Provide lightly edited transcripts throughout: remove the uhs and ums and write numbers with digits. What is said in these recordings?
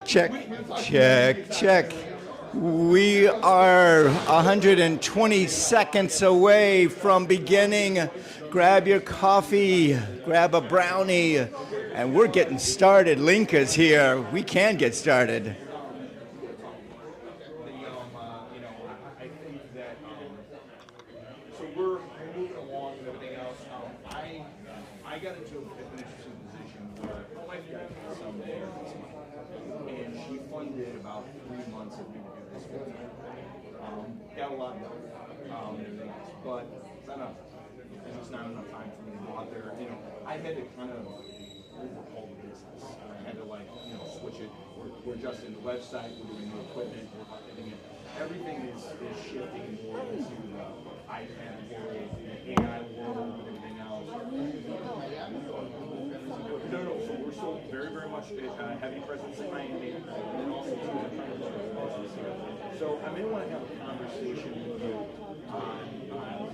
Check, check, check. We are 120 seconds away from beginning. Grab your coffee, grab a brownie, and we're getting started. Linka's here. We can get started. So we're moving along and everything else. I got into an interesting position where my wife got someday, and she funded about 3 months of me to do this full time. Got a lot done, and everything else, but it's not enough. There's just not enough time for me to go out there. I had to kind of overhaul the business. I had to switch it. We're adjusting the website. We're doing new equipment. We're updating it. Everything is shifting more into the iPad world, the AI world, and everything else. No. So we're still very, very much heavy presence in Miami, and then also too, I'm trying to look at business here. So I may want to have a conversation with you on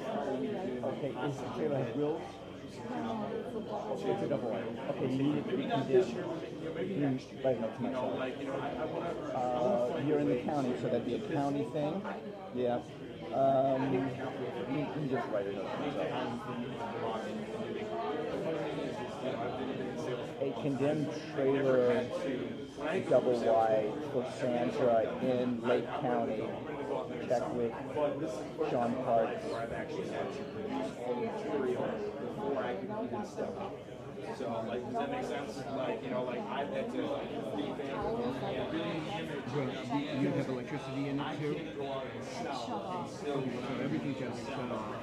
how we can. Okay, is the trailer has wheels? It's a double wide. Okay, you need it to be condemned. Maybe next year. Right, no, to myself. I want to. You're in the county, so that'd be a county thing. Yeah. You can just write it up to myself. A condemned trailer double wide for Sandra in Lake County. Check with Sean Parks. So, does that make sense? I've had to revamp really You have electricity in it too? So everything just shut off.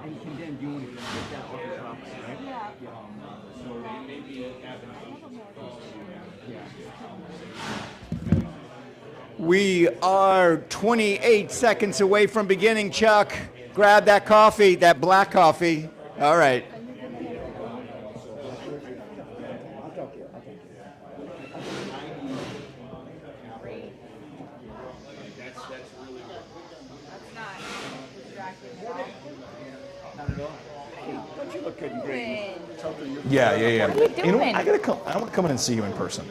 And condemned, you want to get that off the top, right? Yeah. So it may be advantageous. We are 28 seconds away from beginning, Chuck. Grab that coffee, that black coffee. All right. Yeah. What are you doing? I gotta come. I want to come in and see you in person.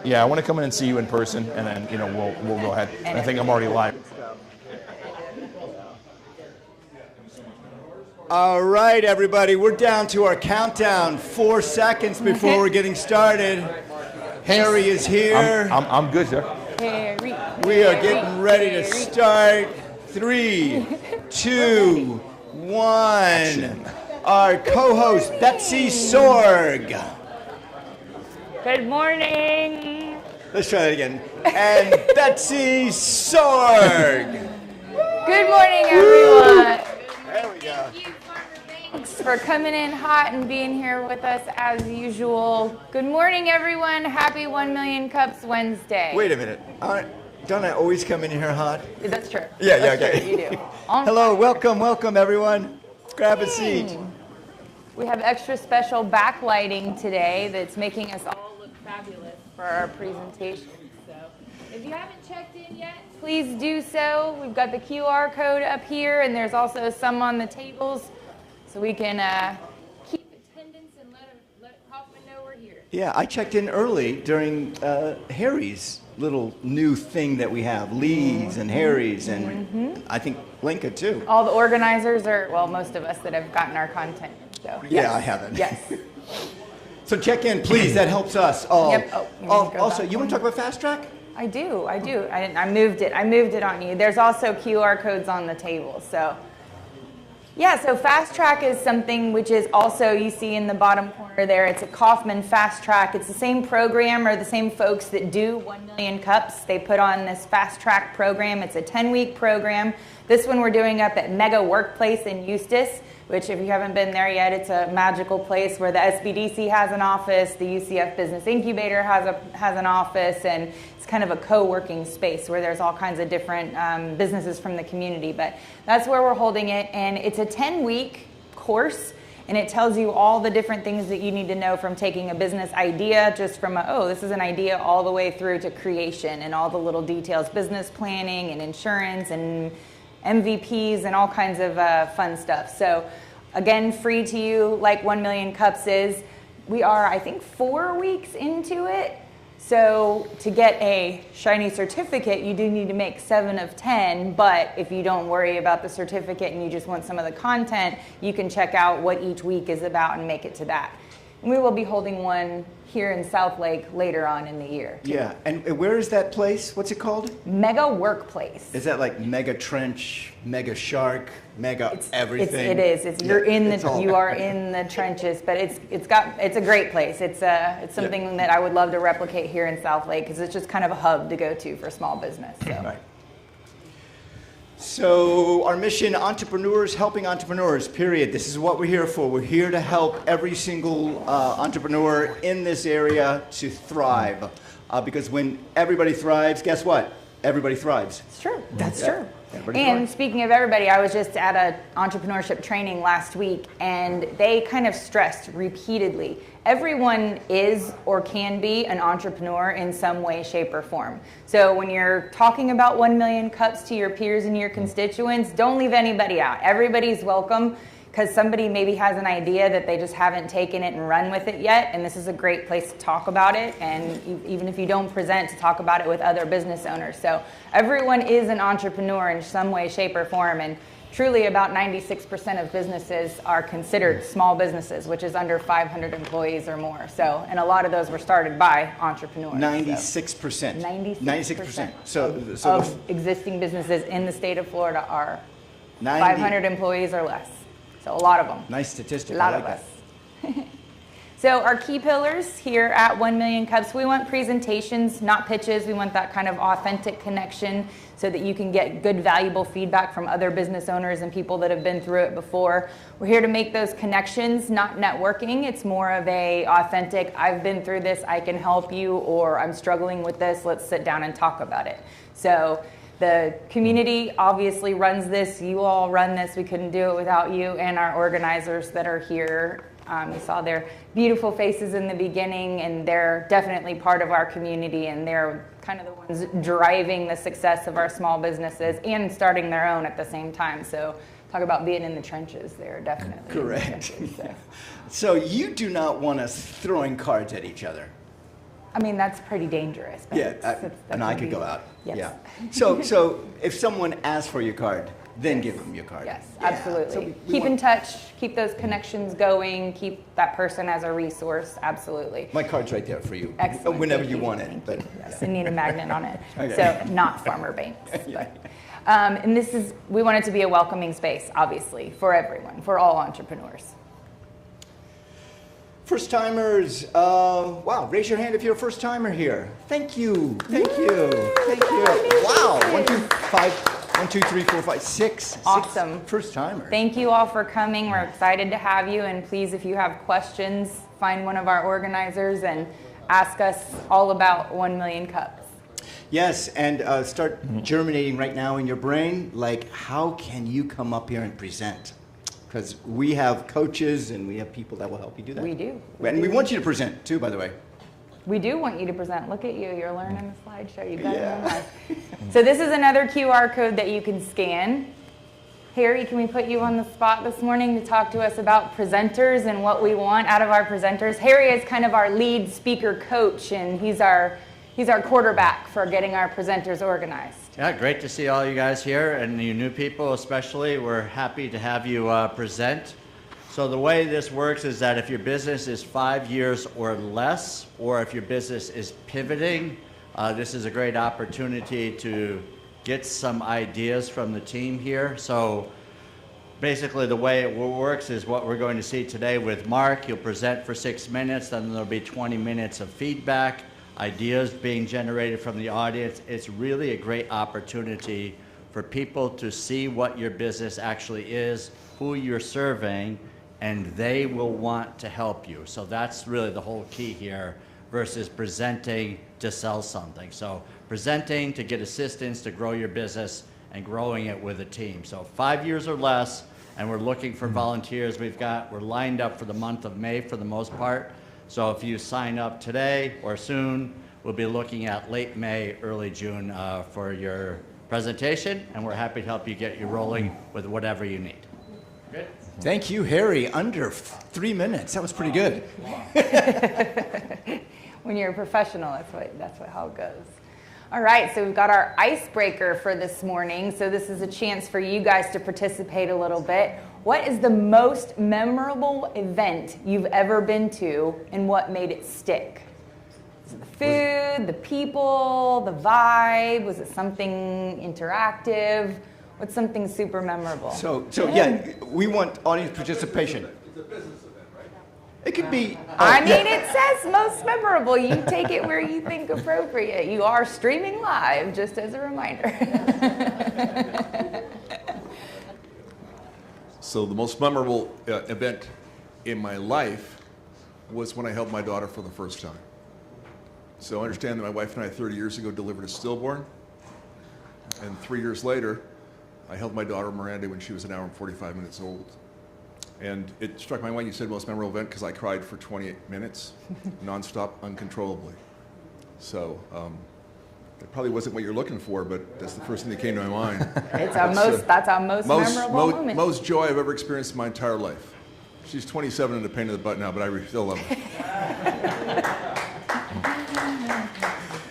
Yeah, I want to come in and see you in person, and then we'll go ahead. And I think I'm already live. All right, everybody, we're down to our countdown. 4 seconds before we're getting started. Harry is here. I'm good, sir. Harry. We are getting ready to start. 3, 2, 1. Our co-host, Betsy Sorg. Good morning. Let's try that again. And Betsy Sorg. Good morning, everyone. There we go. Thanks for coming in hot and being here with us as usual. Good morning, everyone. Happy 1 Million Cups Wednesday. Wait a minute. Don't I always come in here hot? That's true. Yeah, That's okay. True, you do. Hello, welcome, everyone. Grab a seat. We have extra special backlighting today that's making us all look fabulous for our presentation. So if you haven't checked in yet, please do so. We've got the QR code up here, and there's also some on the tables, so we can keep attendance and let Kauffman know we're here. Yeah, I checked in early during Harry's little new thing that we have, Lee's and Harry's, and I think Linka too. All the organizers are, well, most of us that have gotten our content. So, Yeah, yes. I haven't. Yes. So check in, please. That helps us all. Yep. Oh, you want me to go Also, back you want to one? talk about Fast Track? I do. I moved it on you. There's also QR codes on the table. So so Fast Track is something which is also, you see in the bottom corner there, it's a Kauffman Fast Track. It's the same program or the same folks that do 1 Million Cups. They put on this Fast Track program. It's a 10-week program. This one we're doing up at Mega Workplace in Eustis, which if you haven't been there yet, it's a magical place where the SBDC has an office, the UCF Business Incubator has an office, and it's kind of a co-working space where there's all kinds of different businesses from the community. But that's where we're holding it, and it's a 10-week course, and it tells you all the different things that you need to know from taking a business idea, just from this is an idea, all the way through to creation and all the little details, business planning and insurance and MVPs and all kinds of fun stuff. So again, free to you, like 1 Million Cups is. We are, I think, 4 weeks into it. So to get a shiny certificate, you do need to make 7 of 10, but if you don't worry about the certificate and you just want some of the content, you can check out what each week is about and make it to that. And we will be holding one here in South Lake later on in the year. Yeah, and where is that place? What's it called? Mega Workplace. Is that like mega trench, mega shark, mega everything? It is. Yeah, You are in the trenches, but it's a great place. It's something that I would love to replicate here in South Lake because it's just kind of a hub to go to for small business. So. Right. So our mission, entrepreneurs helping entrepreneurs, period. This is what we're here for. We're here to help every single entrepreneur in this area to thrive. Because when everybody thrives, guess what? Everybody thrives. It's true. That's true. Everybody And thrives. speaking of everybody, I was just at a entrepreneurship training last week, and they kind of stressed repeatedly, everyone is or can be an entrepreneur in some way, shape, or form. So when you're talking about 1 million cups to your peers and your constituents, don't leave anybody out. Everybody's welcome, because somebody maybe has an idea that they just haven't taken it and run with it yet, and this is a great place to talk about it, and even if you don't present, to talk about it with other business owners. So everyone is an entrepreneur in some way, shape, or form, and truly about 96% of businesses are considered small businesses, which is under 500 employees or more. So, and a lot of those were started by entrepreneurs. 96%. 96%. So of existing businesses in the state of Florida are 90 500 employees or less. So a lot of them. Nice statistic. A lot I of like us. So our key pillars here at 1 Million Cups, we want presentations, not pitches. We want that kind of authentic connection so that you can get good, valuable feedback from other business owners and people that have been through it before. We're here to make those connections, not networking. It's more of a authentic, I've been through this, I can help you, or I'm struggling with this, let's sit down and talk about it. So the community obviously runs this. You all run this. We couldn't do it without you and our organizers that are here. You saw their beautiful faces in the beginning, and they're definitely part of our community, and they're kind of the ones driving the success of our small businesses and starting their own at the same time. So talk about being in the trenches. They're definitely Correct. in the trenches, so. So you do not want us throwing cards at each other. I mean, that's pretty dangerous. But Yeah, and I could go out. Yes. Yeah. So if someone asks for your card, then give them your card. Yes, Yeah. absolutely. So we Keep in want- touch, keep those connections going, keep that person as a resource, absolutely. My card's right there for you. Excellent. Whenever Thank you want it. Thank But you. Yes, and need a magnet on it. Okay. So not Farmer Banks. But, and we want it to be a welcoming space, obviously, for everyone, for all entrepreneurs. First timers, wow, raise your hand if you're a first timer here. Thank you, thank you, thank you. Wow, 1, 2, 5, 1, 2, 3, 4, 5, 6. Awesome. First timers. Thank you all for coming. We're excited to have you. And please, if you have questions, find one of our organizers and ask us all about 1 Million Cups. Yes, and start germinating right now in your brain, like how can you come up here and present? Because we have coaches and we have people that will help you do that. We do. And we want you to present too, by the way. We do want you to present. Look at you. You're learning the slideshow. You've got it Yeah. memorized. So this is another QR code that you can scan. Harry, can we put you on the spot this morning to talk to us about presenters and what we want out of our presenters? Harry is kind of our lead speaker coach, and he's our quarterback for getting our presenters organized. Yeah, great to see all you guys here, and you new people especially. We're happy to have you present. So the way this works is that if your business is 5 years or less, or if your business is pivoting, this is a great opportunity to get some ideas from the team here. So basically the way it works is what we're going to see today with Mark. He'll present for 6 minutes, then there'll be 20 minutes of feedback, ideas being generated from the audience. It's really a great opportunity for people to see what your business actually is, who you're serving, and they will want to help you. So that's really the whole key here versus presenting to sell something. So presenting to get assistance to grow your business and growing it with a team. So 5 years or less, and we're looking for volunteers. We're lined up for the month of May for the most part. So if you sign up today or soon, we'll be looking at late May, early June for your presentation, and we're happy to help you get you rolling with whatever you need. Good. Thank you, Harry. Under 3 minutes. That was pretty good. When you're a professional, that's how it goes. All right, so we've got our icebreaker for this morning. So this is a chance for you guys to participate a little bit. What is the most memorable event you've ever been to, and what made it stick? Was it the food, the people, the vibe? Was it something interactive? What's something super memorable? So yeah, we want audience participation. It could be. I mean, it says most memorable. You take it where you think appropriate. You are streaming live, just as a reminder. So the most memorable event in my life was when I held my daughter for the first time. So understand that my wife and I 30 years ago delivered a stillborn, and 3 years later, I held my daughter Miranda when she was 1 hour and 45 minutes old. And it struck my mind, you said most memorable event, because I cried for 28 minutes, nonstop, uncontrollably. So that probably wasn't what you're looking for, but that's the first thing that came to my mind. That's our most memorable moment. Most joy I've ever experienced in my entire life. She's 27 and a pain in the butt now, but I still love her.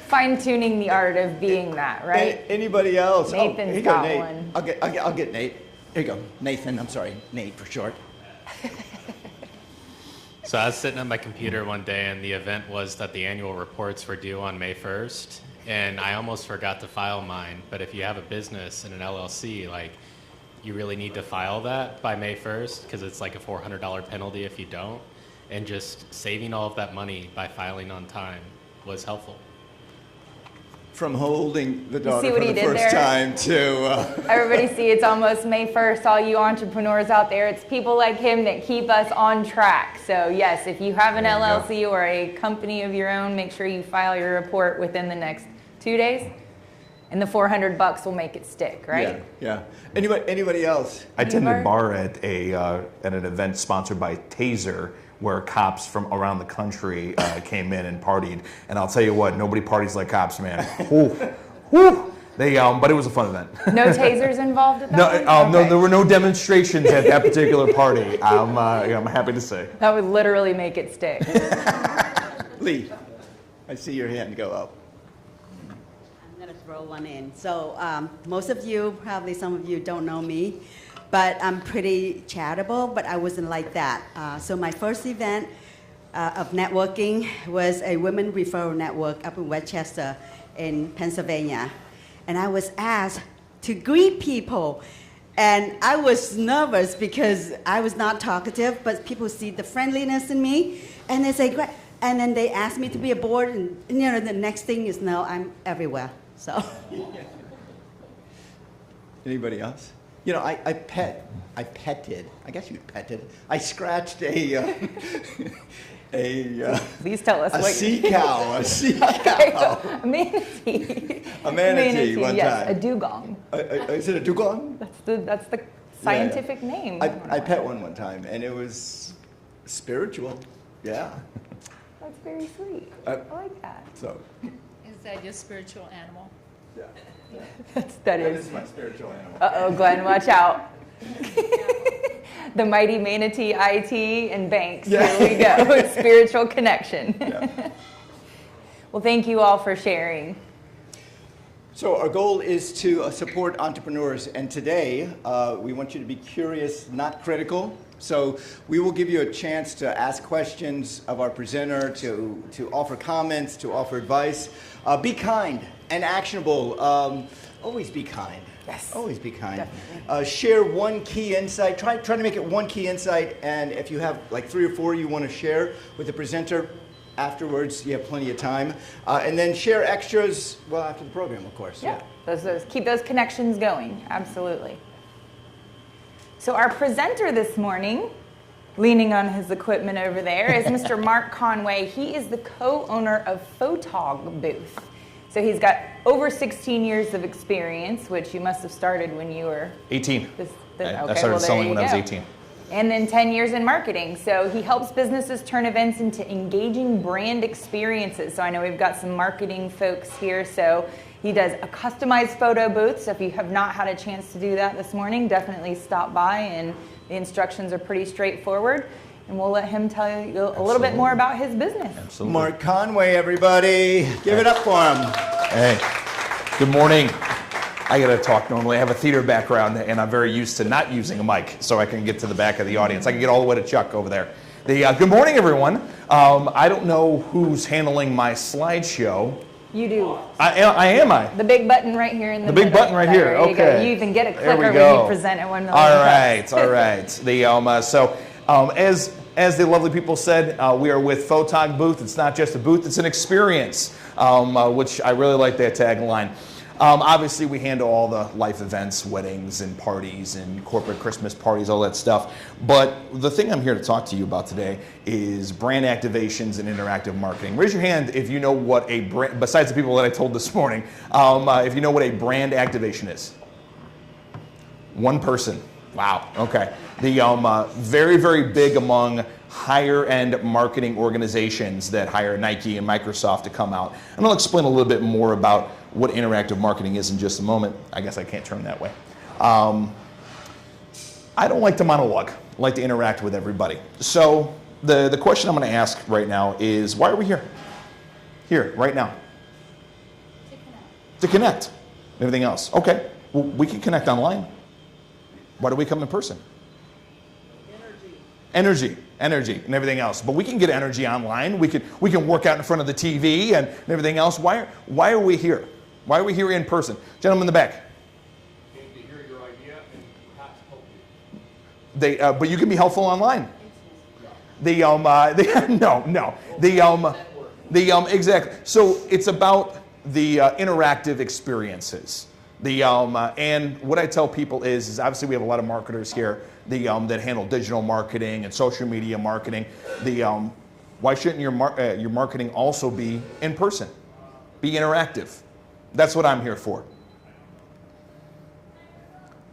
Fine-tuning the art of being that, right? Anybody else? Nathan's here you got go, Nate. one. I'll get Nate. Here you go. Nathan, I'm sorry. Nate for short. So I was sitting at my computer one day, and the event was that the annual reports were due on May 1st, and I almost forgot to file mine. But if you have a business and an LLC, like, you really need to file that by May 1st, because it's like a $400 penalty if you don't. And just saving all of that money by filing on time was helpful. From holding the see daughter what for he the did first there? time to. Everybody see, it's almost May 1st. All you entrepreneurs out there, it's people like him that keep us on track. So yes, if you have an LLC or a company of your own, make sure you file your report within the next 2 days, and the $400 will make it stick, right? Yeah. Anybody else? I attended a bar at an event sponsored by Taser, where cops from around the country came in and partied. And I'll tell you what, nobody parties like cops, man. Whew. But it was a fun event. No tasers involved at that No, point? no, Okay. there were no demonstrations at that particular party. I'm happy to say. That would literally make it stick. Lee, I see your hand go up. I'm going to throw one in. So most of you, probably some of you don't know me, but I'm pretty charitable, but I wasn't like that. So my first event of networking was a women referral network up in Westchester in Pennsylvania. And I was asked to greet people. And I was nervous because I was not talkative, but people see the friendliness in me, and they say, great. And then they asked me to be a board, and the next thing is, no, I'm everywhere. So. Anybody else? I petted. I guess you petted. I scratched a Please tell us a what sea cow. A sea cow. A manatee. A manatee one yes, time. a dugong. Is it a dugong? That's the scientific name. I pet one time, and it was spiritual. Yeah. That's very sweet. I like that. So. Is that your spiritual animal? Yeah. That That is. is my spiritual animal. Uh-oh, Glenn, watch out. The mighty manatee IT and Banks. Yeah. Here we go. Spiritual connection. Yeah. Well, thank you all for sharing. So our goal is to support entrepreneurs, and today we want you to be curious, not critical. So we will give you a chance to ask questions of our presenter, to offer comments, to offer advice. Be kind and actionable. Always be kind. Yes. Always be kind. Share one key insight. Try to make it one key insight, and if you have like 3 or 4 you want to share with the presenter, afterwards you have plenty of time. And then share extras, well, after the program, of course. Yeah. Those keep those connections going. Absolutely. So our presenter this morning, leaning on his equipment over there, is Mr. Mark Conway. He is the co-owner of Photog Booth. So he's got over 16 years of experience, which you must have started when you were 18. I started there selling you when I was go. 18. And then 10 years in marketing. So he helps businesses turn events into engaging brand experiences. So I know we've got some marketing folks here. So he does a customized photo booth. So if you have not had a chance to do that this morning, definitely stop by, and the instructions are pretty straightforward. and we'll let him tell you a little bit more about his business. Absolutely. Mark Conway, everybody. Give it up for him. Hey, good morning. I got to talk normally. I have a theater background, and I'm very used to not using a mic, so I can get to the back of the audience. I can get all the way to Chuck over there. Good morning, everyone. I don't know who's handling my slideshow. You do. I am. The big button right here in the big middle. button right here. There you go. Okay. You even get a There we clicker when go. you present at 1 million All cups. right, all right. As the lovely people said, we are with Photog booth. It's not just a booth; it's an experience, which I really like that tagline. Obviously, we handle all the life events, weddings and parties and corporate Christmas parties, all that stuff. But the thing I'm here to talk to you about today is brand activations and interactive marketing. Raise your hand if you know what a brand, besides the people that I told this morning, if you know what a brand activation is. One person. Wow. Okay. The very, very big among higher end marketing organizations that hire Nike and Microsoft to come out. And I'll explain a little bit more about what interactive marketing is in just a moment. I guess I can't turn that way. I don't like to monologue. I like to interact with everybody. So the question I'm going to ask right now is, why are we here? Here, right now. To connect. Everything else. Okay. Well, we can connect online. Why do we come in person? Energy, and everything else. But we can get energy online. We can work out in front of the TV and everything else. Why are we here? Why are we here in person? Gentleman in the back. Came to hear your idea and perhaps help you. But you can be helpful online. Exactly. So it's about the interactive experiences. And what I tell people is obviously we have a lot of marketers here that handle digital marketing and social media marketing. Why shouldn't your marketing also be in person, be interactive? That's what I'm here for.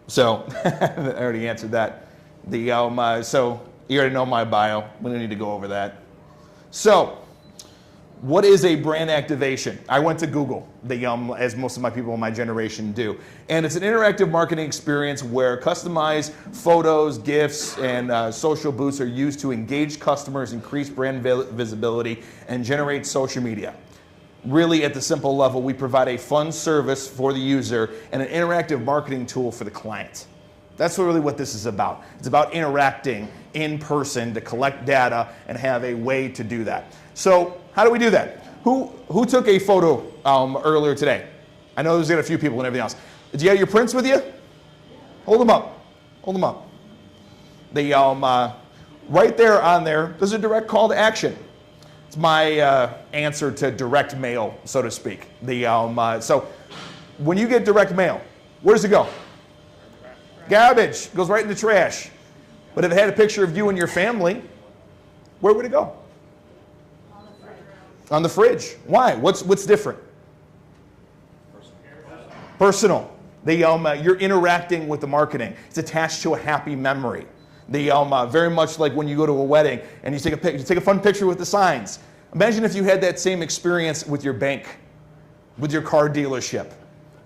So I already answered that. So you already know my bio. We don't need to go over that. So, what is a brand activation? I went to Google, as most of my people in my generation do. And it's an interactive marketing experience where customized photos, GIFs, and social boosts are used to engage customers, increase brand visibility, and generate social media. Really, at the simple level, we provide a fun service for the user and an interactive marketing tool for the client. That's really what this is about. It's about interacting in person to collect data and have a way to do that. So, how do we do that? Who took a photo earlier today? I know there's got a few people and everything else. Did you have your prints with you? Hold them up. Hold them up. Right there on there, there's a direct call to action. It's my answer to direct mail, so to speak. So when you get direct mail, where does it go? Garbage. Goes right in the trash. But if it had a picture of you and your family, where would it go? On the fridge. Why? What's different? Personal. You're interacting with the marketing. It's attached to a happy memory. Very much like when you go to a wedding and you take a fun picture with the signs. Imagine if you had that same experience with your bank, with your car dealership.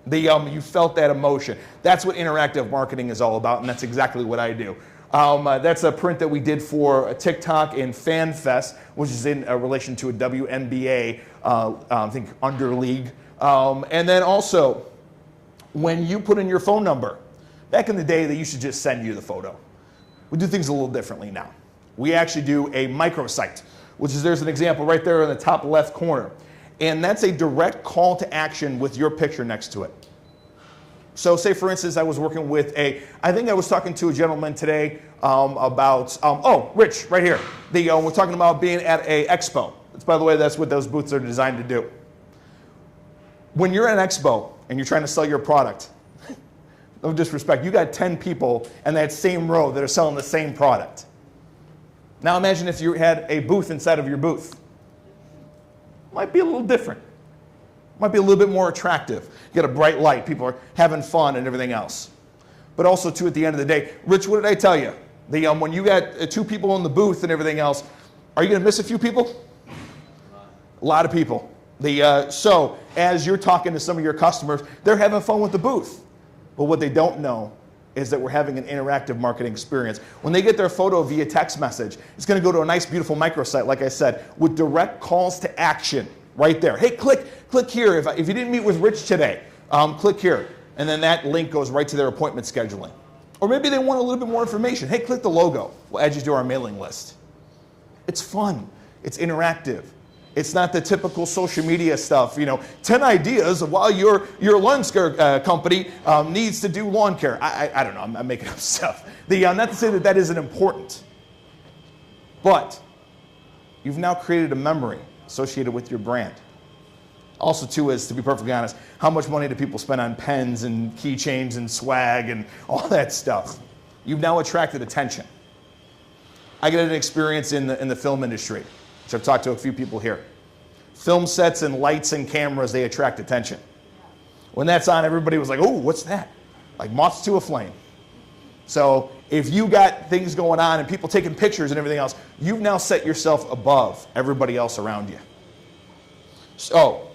You felt that emotion. That's what interactive marketing is all about, and that's exactly what I do. That's a print that we did for TikTok in FanFest, which is in relation to a WNBA, I think, underleague. And then also, when you put in your phone number, back in the day, they used to just send you the photo. We do things a little differently now. We actually do a microsite, which is, there's an example right there in the top left corner. And that's a direct call to action with your picture next to it. So say, for instance, I was working with I think I was talking to a gentleman today about, Rich, right here. We're talking about being at a expo. By the way, that's what those booths are designed to do. When you're at an expo and you're trying to sell your product, no disrespect, you got 10 people in that same row that are selling the same product. Now imagine if you had a booth inside of your booth. Might be a little different. Might be a little bit more attractive. You got a bright light, people are having fun and everything else. But also, too, at the end of the day, Rich, what did I tell you? When you got 2 people in the booth and everything else, are you going to miss a few people? A lot of people. So as you're talking to some of your customers, they're having fun with the booth. But what they don't know is that we're having an interactive marketing experience. When they get their photo via text message, it's going to go to a nice, beautiful microsite, like I said, with direct calls to action right there. Hey, click here. If you didn't meet with Rich today, click here. And then that link goes right to their appointment scheduling. Or maybe they want a little bit more information. Hey, click the logo. We'll add you to our mailing list. It's fun. It's interactive. It's not the typical social media stuff, 10 ideas of why your lawn care company needs to do lawn care. I don't know, I'm making up stuff. Not to say that isn't important, but you've now created a memory associated with your brand. Also, too, is, to be perfectly honest, how much money do people spend on pens and keychains and swag and all that stuff? You've now attracted attention. I got an experience in the film industry, which I've talked to a few people here. Film sets and lights and cameras, they attract attention. When that's on, everybody was like, oh, what's that? Like moths to a flame. So if you got things going on and people taking pictures and everything else, you've now set yourself above everybody else around you. So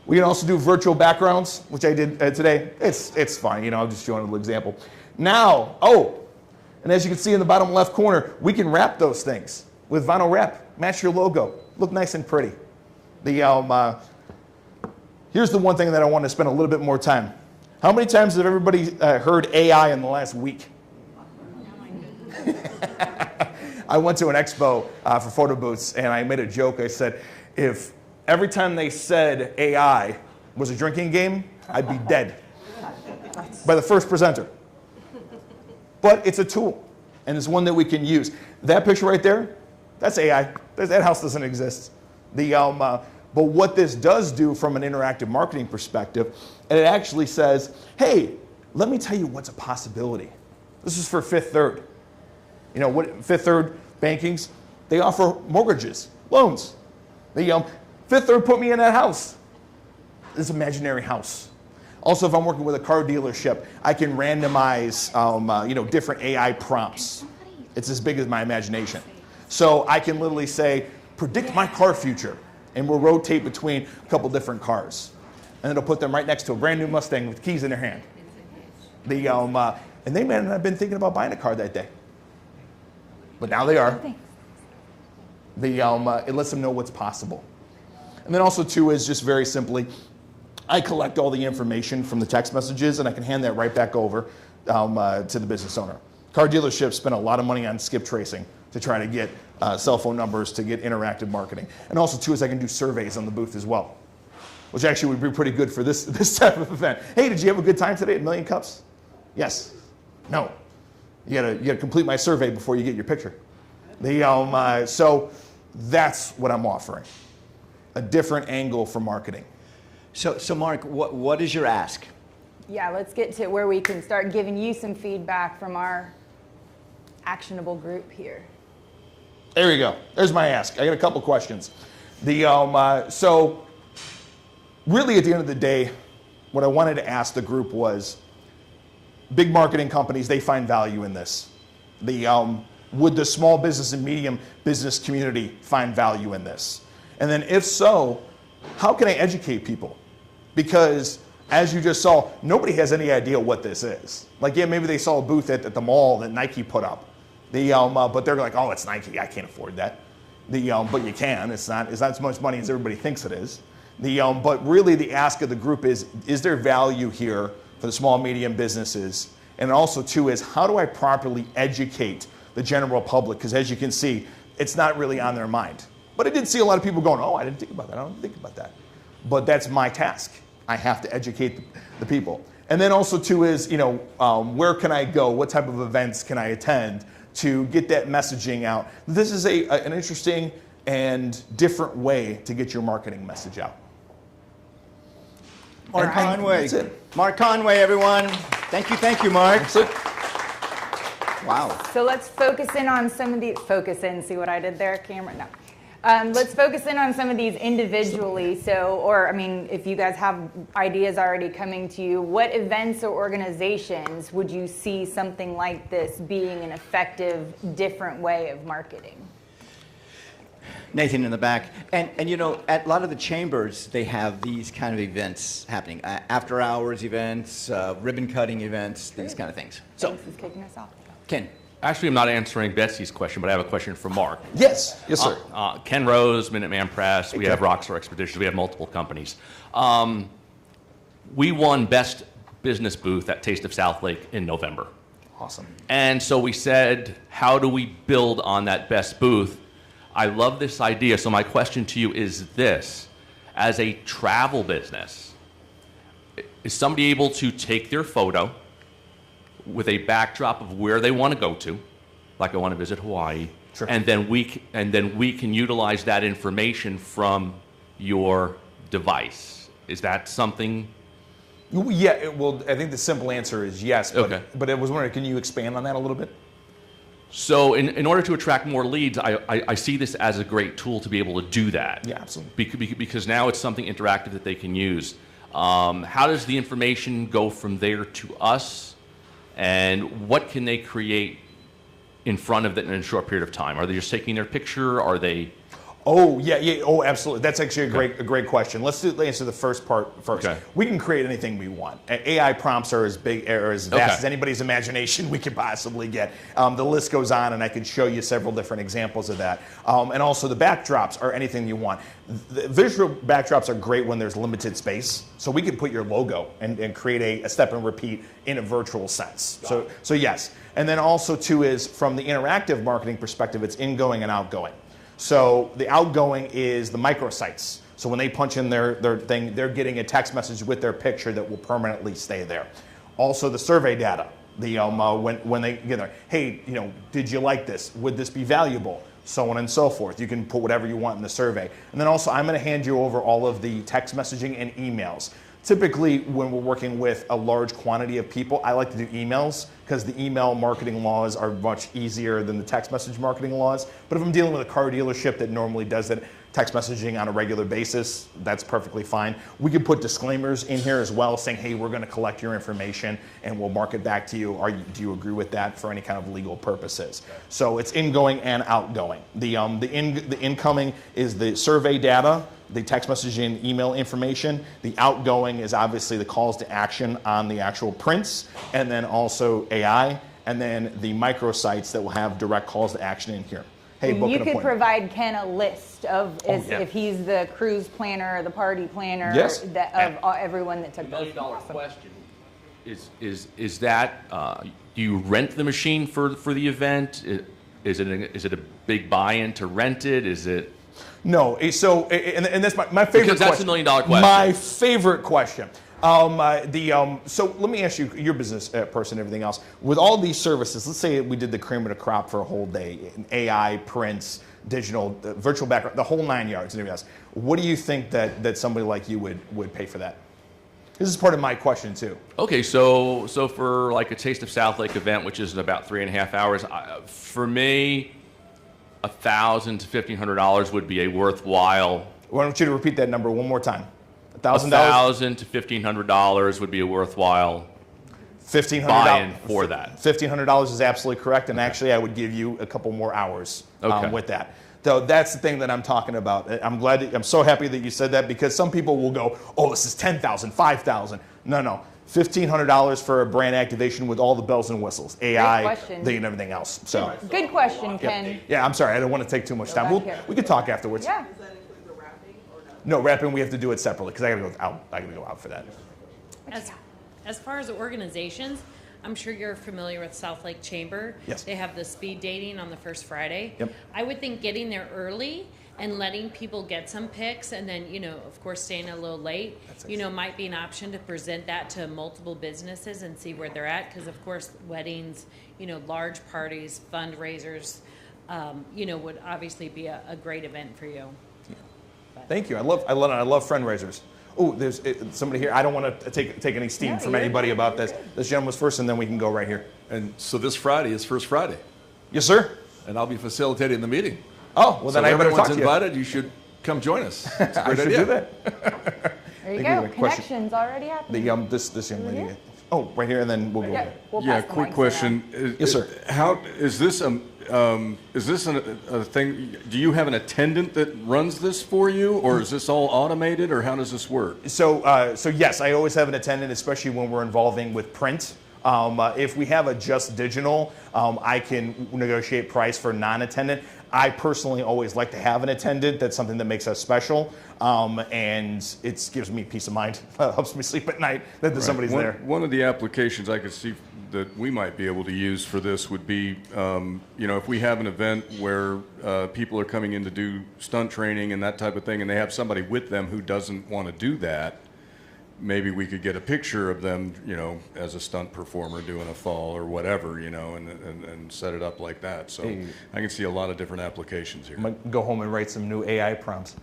we can also do virtual backgrounds, which I did today. It's fine, I'm just showing a little example. Now, and as you can see in the bottom left corner, we can wrap those things with vinyl wrap. Match your logo. Look nice and pretty. Here's the one thing that I want to spend a little bit more time. How many times have everybody heard AI in the last week? I went to an expo for photo booths, and I made a joke. I said, if every time they said AI was a drinking game, I'd be dead by the first presenter. But it's a tool, and it's one that we can use. That picture right there, that's AI. That house doesn't exist. But what this does do from an interactive marketing perspective, and it actually says, hey, let me tell you what's a possibility. This is for Fifth Third. What Fifth Third bankings, they offer mortgages, loans. Fifth Third put me in that house. This imaginary house. Also, if I'm working with a car dealership, I can randomize different AI prompts. It's as big as my imagination. So I can literally say, predict my car future, and we'll rotate between a couple different cars. And it'll put them right next to a brand new Mustang with keys in their hand. And they may not have been thinking about buying a car that day. But now they are. It lets them know what's possible. And then also, too, is just very simply, I collect all the information from the text messages, and I can hand that right back over to the business owner. Car dealerships spend a lot of money on skip tracing to try to get cell phone numbers, to get interactive marketing. And also, too, is I can do surveys on the booth as well, which actually would be pretty good for this type of event. Hey, did you have a good time today at Million Cups? Yes. No. You gotta complete my survey before you get your picture. So that's what I'm offering, a different angle for marketing. So Mark, what is your ask? Yeah, let's get to where we can start giving you some feedback from our actionable group here. There you go. There's my ask. I got a couple questions. So really at the end of the day, what I wanted to ask the group was, big marketing companies, they find value in this. Would the small business and medium business community find value in this? And then if so, how can I educate people? Because as you just saw, nobody has any idea what this is. Like, yeah, maybe they saw a booth at the mall that Nike put up. But they're like, oh, it's Nike, I can't afford that. But you can, it's not as much money as everybody thinks it is. But really the ask of the group is there value here for the small, medium businesses? And also too is, how do I properly educate the general public? Because as you can see, it's not really on their mind. But I did see a lot of people going, oh, I didn't think about that, I don't think about that. But that's my task. I have to educate the people. And then also too is, where can I go? What type of events can I attend to get that messaging out? This is an interesting and different way to get your marketing message out. Mark Conway. That's it. Mark Conway, everyone. Thank you, Mark. That's it. Wow. So let's focus in on some of these. See what I did there, camera? No. Let's focus in on some of these individually. If you guys have ideas already coming to you, what events or organizations would you see something like this being an effective, different way of marketing? Nathan in the back. And you know, at a lot of the chambers, they have these kind of events happening. After hours events, ribbon cutting events, these kind of things. So, Thanks for kicking us off. Ken. Actually, I'm not answering Betsy's question, but I have a question for Mark. Yes, yes, sir. Ken Rose, Minuteman Press, we have Rockstar Expeditions, we have multiple companies. We won Best Business Booth at Taste of Southlake in November. Awesome. And so we said, how do we build on that best booth? I love this idea. So my question to you is this. As a travel business, is somebody able to take their photo with a backdrop of where they want to go to, like I want to visit Hawaii, Sure. and then we can utilize that information from your device? Is that something? Yeah, well, I think the simple answer is yes, but, Okay. but I was wondering, can you expand on that a little bit? So in order to attract more leads, I see this as a great tool to be able to do that. Yeah, absolutely. Because now it's something interactive that they can use. How does the information go from there to us? And what can they create in front of it in a short period of time? Are they just taking their picture? Are they... Oh, yeah. Oh, absolutely. That's actually a great question. Let's answer the first part first. Okay. We can create anything we want. AI prompts are as big or as vast Okay. as anybody's imagination we could possibly get. The list goes on, and I could show you several different examples of that. And also the backdrops are anything you want. The visual backdrops are great when there's limited space. So we can put your logo and create a step and repeat in a virtual sense. So yes. And then also too is from the interactive marketing perspective, it's ingoing and outgoing. So the outgoing is the microsites. So when they punch in their thing, they're getting a text message with their picture that will permanently stay there. Also the survey data. The when they get there, hey, you know, did you like this? Would this be valuable? So on and so forth. You can put whatever you want in the survey. And then also I'm going to hand you over all of the text messaging and emails. Typically, when we're working with a large quantity of people, I like to do emails because the email marketing laws are much easier than the text message marketing laws. But if I'm dealing with a car dealership that normally does that text messaging on a regular basis, that's perfectly fine. We could put disclaimers in here as well saying, hey, we're going to collect your information and we'll mark it back to you. Do you agree with that for any kind of legal purposes? So it's ingoing and outgoing. The incoming is the survey data, the text messaging and email information. The outgoing is obviously the calls to action on the actual prints, and then also AI, and then the microsites that will have direct calls to action in here. Hey, book You an could appointment. provide Ken a list of yeah. if he's the cruise planner or the party planner Yes. of everyone that took $1 those. million question is that do you rent the machine for the event? Is it a big buy-in to rent it? Is it? No, so and that's my favorite Because that's question. $1 million question. My favorite question. So let me ask you, your business person, everything else. With all these services, let's say we did the cream of the crop for a whole day, AI, prints, digital, virtual background, the whole 9 yards and everything else. What do you think that somebody like you would pay for that? This is part of my question too. Okay, so for like a Taste of Southlake event, which is about 3.5 hours, for me, $1,000 to $1,500 would be a worthwhile. Why don't you repeat that number one more time? $1,000. $1,000 to $1,500 would be a worthwhile $1,500 buy-in for that. $1,500 is absolutely correct, and actually I would give you a couple more hours with that. So that's the thing that I'm talking about. I'm so happy that you said that, because some people will go, oh, this is $10,000, $5,000. No. $1,500 for a brand activation with all the bells and whistles, AI, and everything else. So Good question, Ken. yeah, I'm sorry, I don't want to take too much time. We could talk afterwards. Yeah. No, wrapping, we have to do it separately because I gotta go out. I gotta go out for that. As far as organizations, I'm sure you're familiar with South Lake Chamber. Yes. They have the speed dating on the first Friday. Yep. I would think getting there early and letting people get some pics, and then, of course, staying a little late, might be an option to present that to multiple businesses and see where they're at. Because, of course, weddings, large parties, fundraisers, would obviously be a great event for you. Thank you. I love fundraisers. Oh, there's somebody here. I don't want to take any steam from anybody about this. This gentleman's first, and then we can go right here. And so this Friday is First Friday, Yes, sir. and I'll be facilitating the meeting. Oh, well, So then I better talk everyone's to you. invited. You should come join us. It's a I great should idea. do that. There you Thank go. you. Question. Connections already happening. This young lady. Oh, right here, and then we'll go. Yeah, we'll Yeah, pass the quick mics question. around. Yes, sir. How is this is this a thing? Do you have an attendant that runs this for you, or is this all automated, or how does this work? So yes, I always have an attendant, especially when we're involving with print. If we have a just digital, I can negotiate price for non-attendant. I personally always like to have an attendant. That's something that makes us special, and it gives me peace of mind. Helps me sleep at night that somebody's there. One of the applications I could see that we might be able to use for this would be, if we have an event where people are coming in to do stunt training and that type of thing, and they have somebody with them who doesn't want to do that, maybe we could get a picture of them, as a stunt performer doing a fall or whatever, and set it up like that. So I can see a lot of different applications here. I'm gonna go home and write some new AI prompts.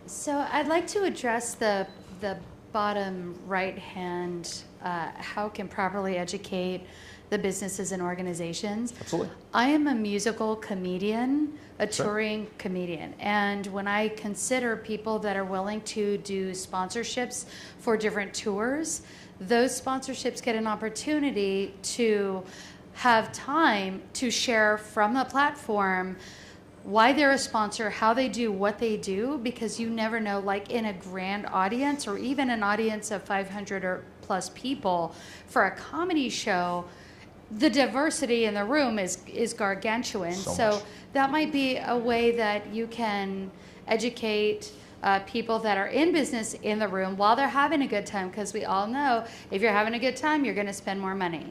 So I'd like to address the bottom right hand, how can properly educate the businesses and organizations. Absolutely. I am a musical comedian, a touring comedian, and when I consider people that are willing to do sponsorships for different tours, those sponsorships get an opportunity to have time to share from the platform why they're a sponsor, how they do what they do, because you never know, like in a grand audience or even an audience of 500 or plus people for a comedy show, the diversity in the room is gargantuan. So that might be a way that you can educate people that are in business in the room while they're having a good time, because we all know if you're having a good time, you're going to spend more money,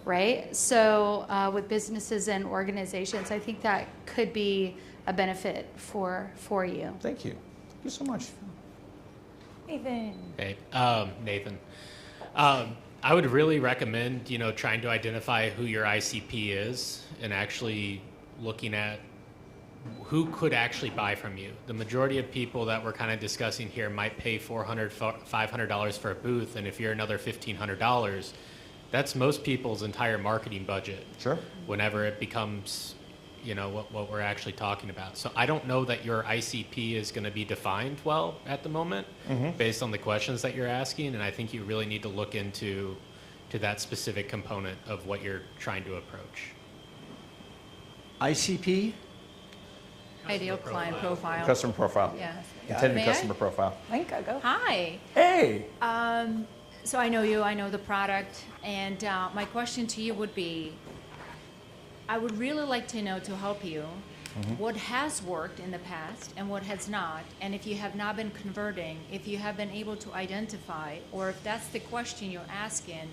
right? So with businesses and organizations, I think that could be a benefit for you. Thank you. Thank you so much. Nathan. Hey, Nathan. I would really recommend, trying to identify who your ICP is and actually looking at who could actually buy from you. The majority of people that we're kind of discussing here might pay $400, $500 for a booth, and if you're another $1,500, that's most people's entire marketing budget. Sure. Whenever it becomes, what we're actually talking about. So I don't know that your ICP is going to be defined well at the moment, based on the questions that you're asking, and I think you really need to look into that specific component of what you're trying to approach. ICP? Ideal client profile. Customer profile. Yeah. Intended May customer profile. Linka, go. Hi. Hey. So I know you, I know the product, and my question to you would be, I would really like to know, to help you, what has worked in the past and what has not, and if you have not been converting, if you have been able to identify, or if that's the question you're asking,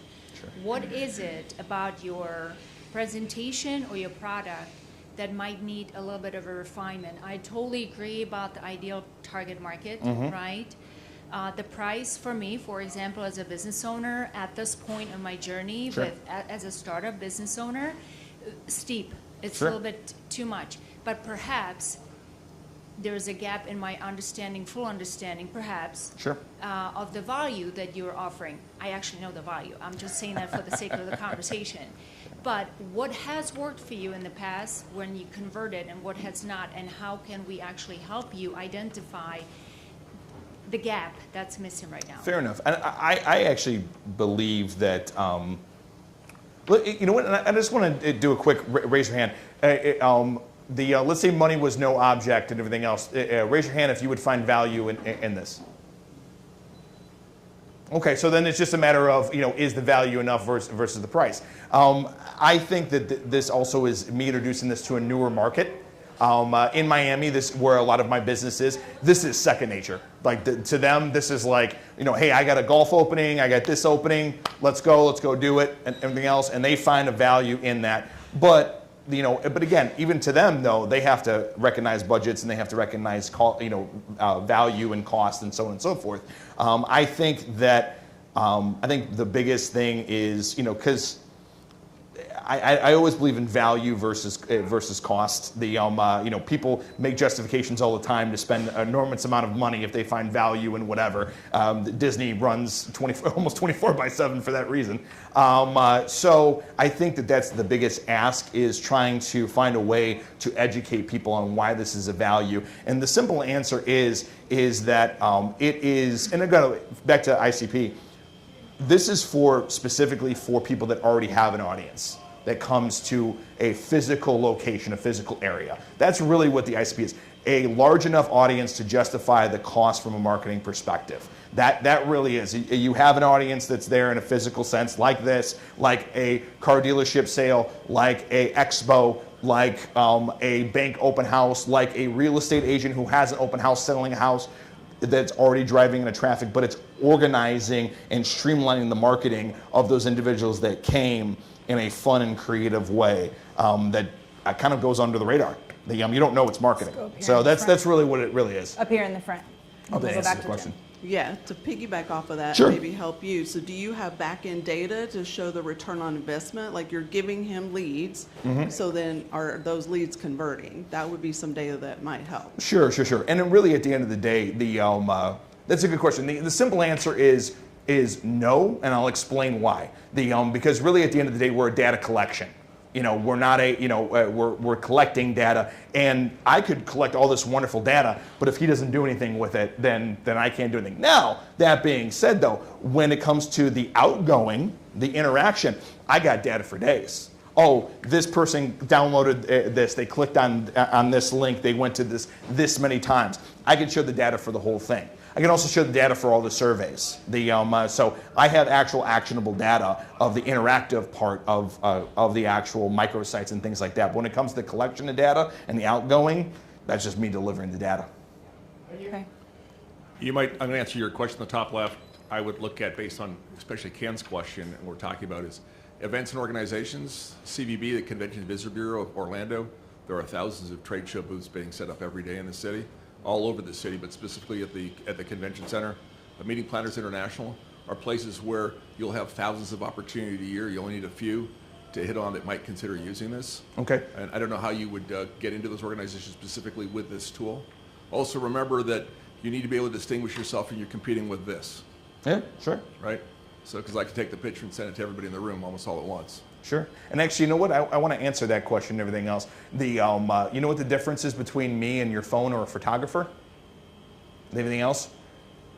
what is it about your presentation or your product that might need a little bit of a refinement? I totally agree about the ideal target market, right? The price for me, for example, as a business owner, at this point in my journey, as a startup business owner, steep. It's a little bit too much. But perhaps there's a gap in my understanding, full understanding, perhaps, of the value that you're offering. I actually know the value. I'm just saying that for the sake of the conversation. But what has worked for you in the past when you converted, and what has not, and how can we actually help you identify the gap that's missing right now? Fair enough. And I actually believe that, you know what, and I just want to do a quick raise your hand. Let's say money was no object and everything else. Raise your hand if you would find value in this. Okay, so then it's just a matter of, is the value enough versus the price? I think that this also is me introducing this to a newer market. In Miami, this where a lot of my business is, this is second nature. Like to them, this is like, hey, I got a golf opening, I got this opening, let's go do it, and everything else, and they find a value in that. But again, even to them though, they have to recognize budgets and they have to recognize value and cost and so on and so forth. I think that the biggest thing is because I always believe in value versus cost. People make justifications all the time to spend an enormous amount of money if they find value in whatever. Disney runs almost 24/7 for that reason. So I think that's the biggest ask, is trying to find a way to educate people on why this is a value. And the simple answer is that it is, and again, back to ICP, this is specifically for people that already have an audience. that comes to a physical location, a physical area. That's really what the ICP is. A large enough audience to justify the cost from a marketing perspective. That really is. You have an audience that's there in a physical sense, like this, like a car dealership sale, like a expo, like a bank open house, like a real estate agent who has an open house selling a house that's already driving into traffic, but it's organizing and streamlining the marketing of those individuals that came in a fun and creative way that kind of goes under the radar. You don't know it's marketing. So that's really what it really is. Up here in the front. Hope that We'll go answers back the to question. Yeah, to piggyback off of that, Sure. maybe help you. So do you have back-end data to show the return on investment? Like you're giving him leads, so then are those leads converting? That would be some data that might help. Sure. And then really at the end of the day, that's a good question. The simple answer is no, and I'll explain why. Because really at the end of the day, we're a data collection. We're not we're collecting data, and I could collect all this wonderful data, but if he doesn't do anything with it, then I can't do anything. Now, that being said though, when it comes to the outgoing, the interaction, I got data for days. Oh, this person downloaded this, they clicked on this link, they went to this many times. I can show the data for the whole thing. I can also show the data for all the surveys. So I have actual actionable data of the interactive part of the actual microsites and things like that. But when it comes to the collection of data and the outgoing, that's just me delivering the data. Okay. I'm going to answer your question on the top left. I would look at, based on especially Ken's question, and we're talking about is events and organizations, CVB, the Convention and Visitor Bureau of Orlando. There are thousands of trade show booths being set up every day in the city, all over the city, but specifically at the convention center. Meeting Planners International are places where you'll have thousands of opportunities a year. You only need a few to hit on that might consider using this. Okay. And I don't know how you would get into those organizations specifically with this tool. Also remember that you need to be able to distinguish yourself when you're competing with this. Yeah, sure. Right? So, because I can take the picture and send it to everybody in the room almost all at once. Sure. And actually, you know what? I want to answer that question and everything else. You know what the difference is between me and your phone or a photographer? And everything else?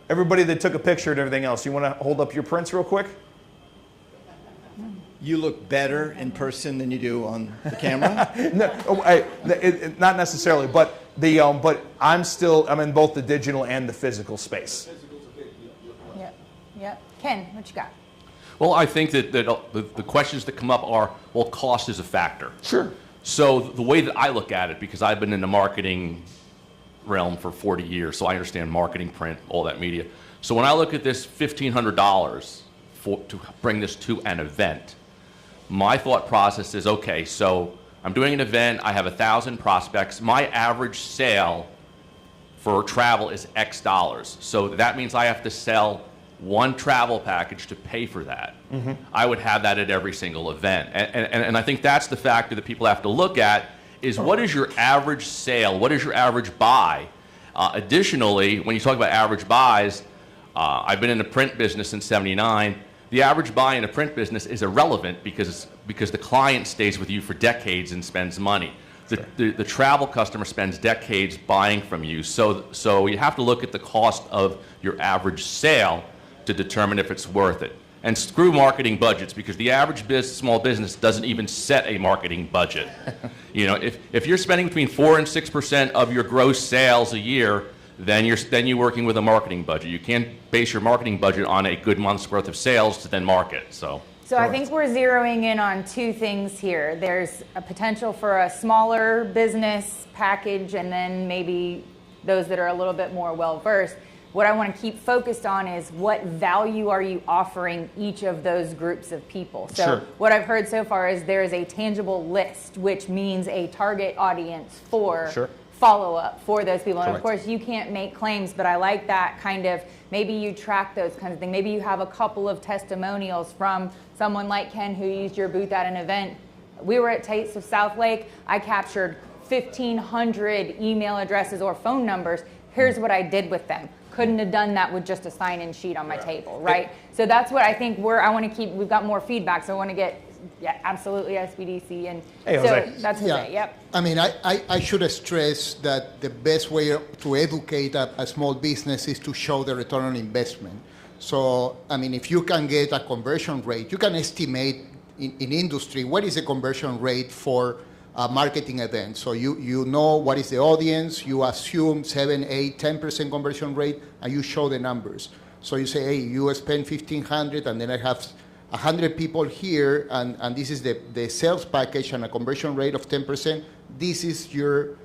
Everybody that took a picture and everything else, you want to hold up your prints real quick? You look better in person than you do on the camera? Not necessarily, but I'm in both the digital and the physical space. Yep. Ken, what you got? Well, I think that the questions that come up are, well, cost is a factor. Sure. So the way that I look at it, because I've been in the marketing realm for 40 years, so I understand marketing, print, all that media. So when I look at this $1,500 to bring this to an event, my thought process is, okay, so I'm doing an event, I have 1,000 prospects, my average sale for travel is X dollars. So that means I have to sell one travel package to pay for that. Mm-hmm. I would have that at every single event. And I think that's the factor that people have to look at is what is your average sale? What is your average buy? Additionally, when you talk about average buys, I've been in the print business since '79. The average buy in the print business is irrelevant because the client stays with you for decades and spends money. The travel customer spends decades buying from you. So you have to look at the cost of your average sale to determine if it's worth it. And screw marketing budgets, because the average small business doesn't even set a marketing budget. If you're spending between 4% and 6% of your gross sales a year, then you're working with a marketing budget. You can't base your marketing budget on a good month's worth of sales to then market. So I think we're zeroing in on two things here. There's a potential for a smaller business package, and then maybe those that are a little bit more well-versed. What I want to keep focused on is what value are you offering each of those groups of people. So Sure. What I've heard so far is there is a tangible list, which means a target audience for Sure. follow-up for those people. And of Correct. course, you can't make claims, but I like that kind of, maybe you track those kinds of things. Maybe you have a couple of testimonials from someone like Ken who used your booth at an event. We were at Taste of South Lake. I captured 1,500 email addresses or phone numbers. Here's what I did with them. Couldn't have done that with just a sign-in sheet on my table, right? So that's what I think I want to keep, we've got more feedback, so I want to get, absolutely SBDC, and Hey, so Jose. that's Jose, yep. I mean, I should stress that the best way to educate a small business is to show the return on investment. So, I mean, if you can get a conversion rate, you can estimate, in industry, what is the conversion rate for a marketing event? So you know what is the audience, you assume 7, 8, 10% conversion rate, and you show the numbers. So you say, hey, you spend 1,500, and then I have 100 people here, and this is the sales package and a conversion rate of 10%. This is your,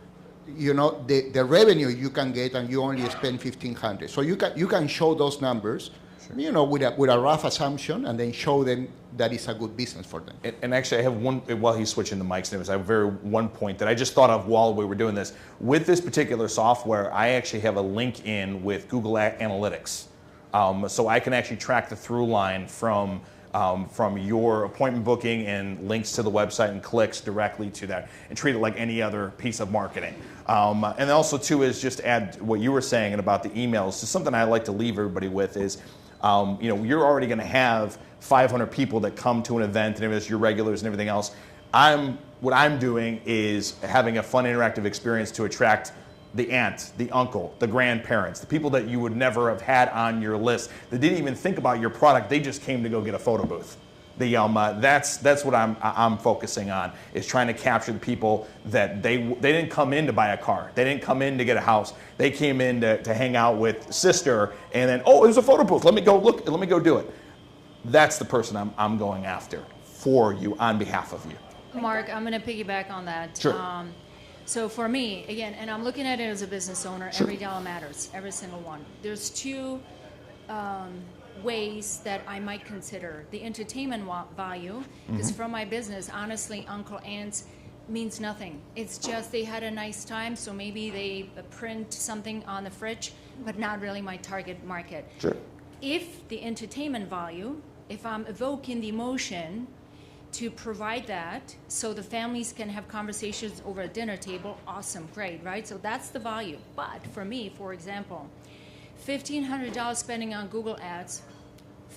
the revenue you can get, and you only spend 1,500. So you can show those numbers, with a rough assumption, and then show them that it's a good business for them. And actually, I have one, while he's switching the mics, I have one point that I just thought of while we were doing this. With this particular software, I actually have a link in with Google Analytics. So I can actually track the through line from your appointment booking and links to the website and clicks directly to that, and treat it like any other piece of marketing. And also too is just to add what you were saying about the emails. So something I like to leave everybody with is, you're already going to have 500 people that come to an event, and it's your regulars and everything else. What I'm doing is having a fun, interactive experience to attract the aunt, the uncle, the grandparents, the people that you would never have had on your list, that didn't even think about your product. They just came to go get a photo booth. That's what I'm focusing on, is trying to capture the people that they didn't come in to buy a car. They didn't come in to get a house. They came in to hang out with sister, and then, oh, there's a photo booth. Let me go look. Let me go do it. That's the person I'm going after for you, on behalf of you. Mark, I'm going to piggyback on that. Sure. So for me, again, and I'm looking at it as a business owner, Sure. every dollar matters, every single one. There's two ways that I might consider. The entertainment value, because from my business, honestly, uncle, aunts means nothing. It's just they had a nice time, so maybe they print something on the fridge, but not really my target market. Sure. If the entertainment value, if I'm evoking the emotion to provide that so the families can have conversations over a dinner table, awesome, great, right? So that's the value. But for me, for example, $1,500 spending on Google ads,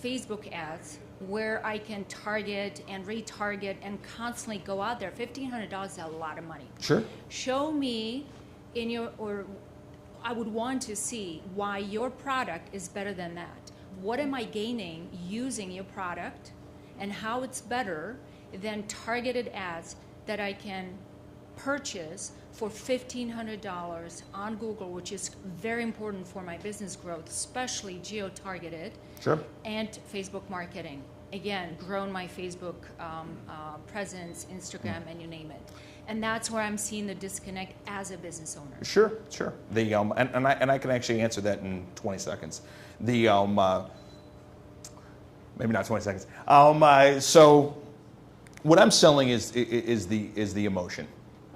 Facebook ads, where I can target and retarget and constantly go out there, $1,500 is a lot of money. Sure. Show me or I would want to see why your product is better than that. What am I gaining using your product, and how it's better than targeted ads that I can purchase for $1,500 on Google, which is very important for my business growth, especially geo-targeted. Sure. And Facebook marketing. Again, grown my Facebook presence, Instagram, and you name it. And that's where I'm seeing the disconnect as a business owner. Sure. And I can actually answer that in 20 seconds. Maybe not 20 seconds. So what I'm selling is the emotion,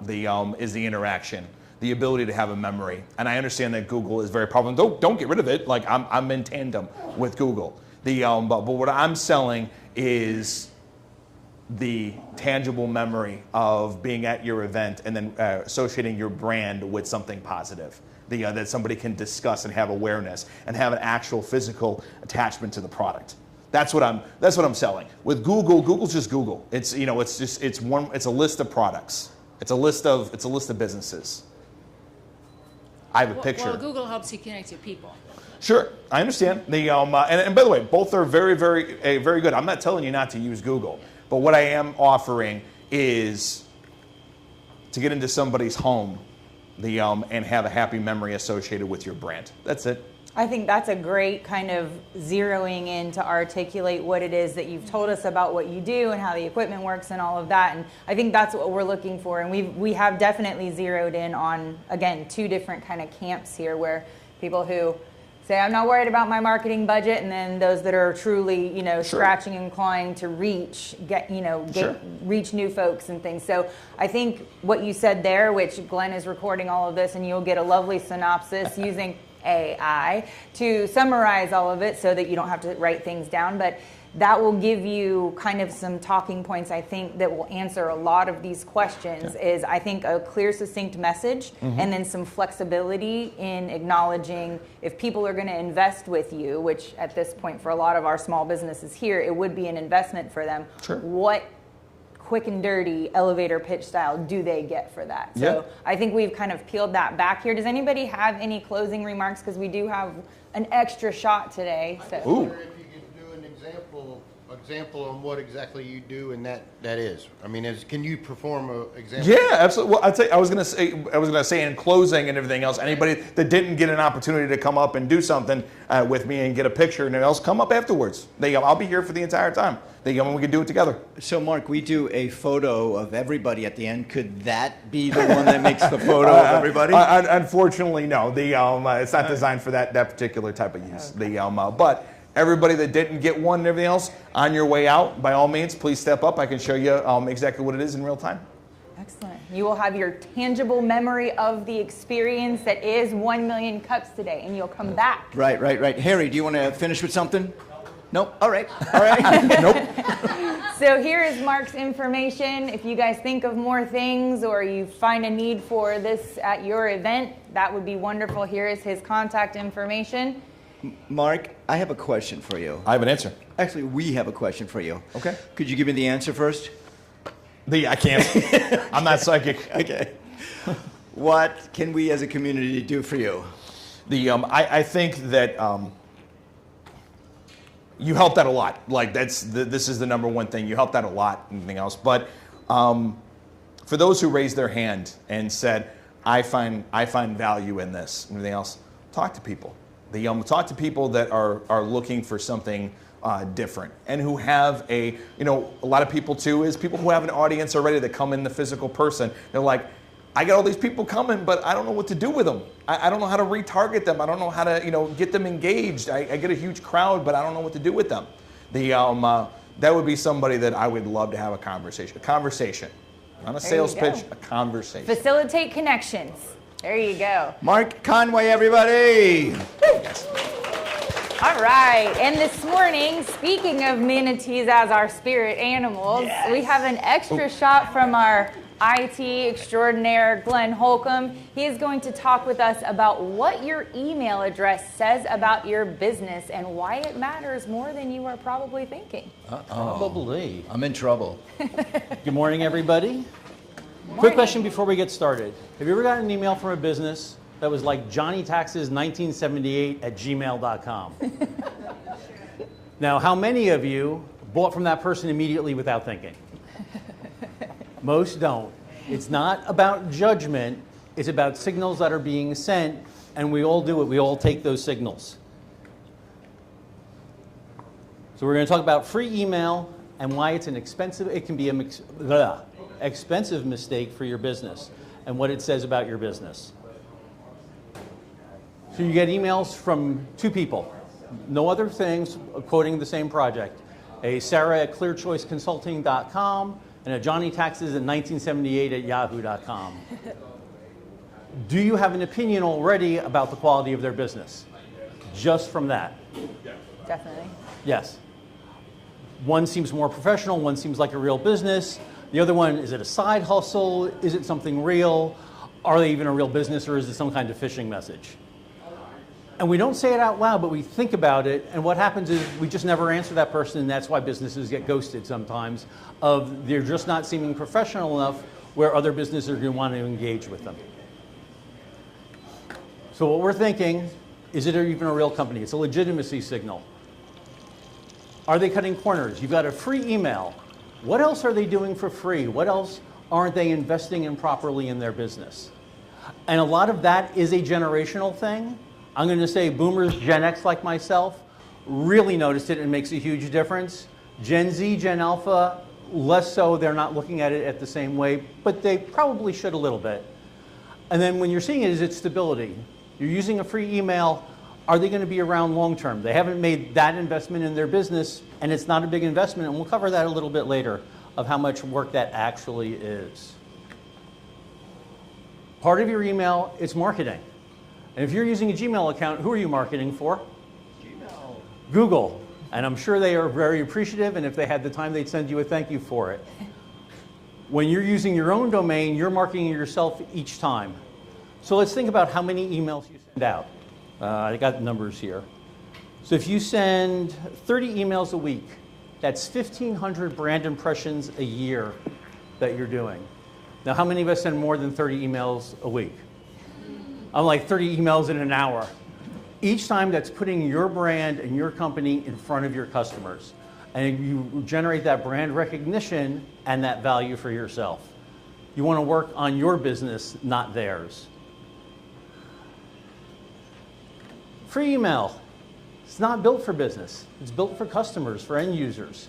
is the interaction, the ability to have a memory. And I understand that Google is very powerful. Don't get rid of it. Like I'm in tandem with Google. But what I'm selling is the tangible memory of being at your event and then associating your brand with something positive. That somebody can discuss and have awareness and have an actual physical attachment to the product. That's what I'm selling. With Google, Google's just Google. It's a list of products. It's a list of businesses. I have a picture. Well, Google helps you connect to people. Sure, I understand. And by the way, both are very, very, very good. I'm not telling you not to use Google, but what I am offering is to get into somebody's home, and have a happy memory associated with your brand. That's it. I think that's a great kind of zeroing in to articulate what it is that you've told us about what you do and how the equipment works and all of that. And I think that's what we're looking for. And we have definitely zeroed in on, again, two different kind of camps here, where people who say, I'm not worried about my marketing budget, and then those that are truly, Sure. scratching and clawing to reach new folks and things. So I think what you said there, which Glenn is recording all of this, and you'll get a lovely synopsis using AI to summarize all of it so that you don't have to write things down, but that will give you kind of some talking points, I think, that will answer a lot of these questions. Is, I think, a clear, succinct message, and then some flexibility in acknowledging if people are going to invest with you, which at this point for a lot of our small businesses here, it would be an investment for them. Sure. What quick and dirty elevator pitch style do they get for that? So I think we've kind of peeled that back here. Does anybody have any closing remarks? Because we do have an extra shot today. So. If you could do an example, a example on what exactly you do and that is? I mean, can you perform an example? Yeah, absolutely. Well, I'd say I was gonna say in closing and everything else. Anybody that didn't get an opportunity to come up and do something with me and get a picture and everything else, come up afterwards. I'll be here for the entire time. We can do it together. So, Mark, we do a photo of everybody at the end. Could that be the one that makes the photo of everybody? Unfortunately, no. It's not designed for that particular type of use. But everybody that didn't get one and everything else, on your way out, by all means, please step up. I can show you exactly what it is in real time. Excellent. You will have your tangible memory of the experience that is 1 million cups today, and you'll come back. Right. Harry, do you want to finish with something? Nope. All right. Nope. So here is Mark's information. If you guys think of more things or you find a need for this at your event, that would be wonderful. Here is his contact information. Mark, I have a question for you. I have an answer. Actually, we have a question for you. Okay. Could you give me the answer first? I can't. I'm not psychic. Okay. What can we as a community do for you? I think that you helped out a lot. Like this is the number one thing. You helped out a lot and everything else. But for those who raised their hand and said, I find value in this and everything else, talk to people. Talk to people that are looking for something different and who have a lot of people too is people who have an audience already that come in the physical person. They're like, I got all these people coming, but I don't know what to do with them. I don't know how to retarget them. I don't know how to get them engaged. I get a huge crowd, but I don't know what to do with them. That would be somebody that I would love to have a conversation. Not a sales pitch, a conversation. Facilitate connections. There you go. Mark Conway, everybody. All right, and this morning, speaking of manatees as our spirit animals, we have an extra shot from our IT extraordinaire, Glenn Holcomb. He is going to talk with us about what your email address says about your business and why it matters more than you are probably thinking. Probably. I'm in trouble. Good morning, everybody. Quick question before we get started. Have you ever gotten an email from a business that was like johnnytaxes1978@gmail.com? Now, how many of you bought from that person immediately without thinking? Most don't. It's not about judgment. It's about signals that are being sent, and we all do it. We all take those signals. So we're going to talk about free email and why it's it can be an expensive mistake for your business and what it says about your business. So you get emails from two people, no other things, quoting the same project. A Sarah at clearchoiceconsulting.com and a johnnytaxes1978@yahoo.com. Do you have an opinion already about the quality of their business? Just from that? Definitely. Yes. One seems more professional, one seems like a real business. The other one, is it a side hustle? Is it something real? Are they even a real business, or is it some kind of phishing message? And we don't say it out loud, but we think about it, and what happens is we just never answer that person, and that's why businesses get ghosted sometimes, of they're just not seeming professional enough where other businesses are going to want to engage with them. So what we're thinking, is it even a real company? It's a legitimacy signal. Are they cutting corners? You've got a free email. What else are they doing for free? What else aren't they investing in properly in their business? And a lot of that is a generational thing. I'm going to say boomers, Gen X like myself, really noticed it and makes a huge difference. Gen Z, Gen Alpha, less so. They're not looking at it at the same way, but they probably should a little bit. And then when you're seeing it, is it stability? You're using a free email. Are they going to be around long term? They haven't made that investment in their business, and it's not a big investment, and we'll cover that a little bit later of how much work that actually is. Part of your email is marketing. And if you're using a Gmail account, who are you marketing for? Gmail. Google. And I'm sure they are very appreciative, and if they had the time, they'd send you a thank you for it. When you're using your own domain, you're marketing yourself each time. So let's think about how many emails you send out. I got numbers here. So if you send 30 emails a week, that's 1,500 brand impressions a year that you're doing. Now, how many of us send more than 30 emails a week? I'm like 30 emails in an hour. Each time, that's putting your brand and your company in front of your customers. and you generate that brand recognition and that value for yourself. You want to work on your business, not theirs. Free email. It's not built for business. It's built for customers, for end users.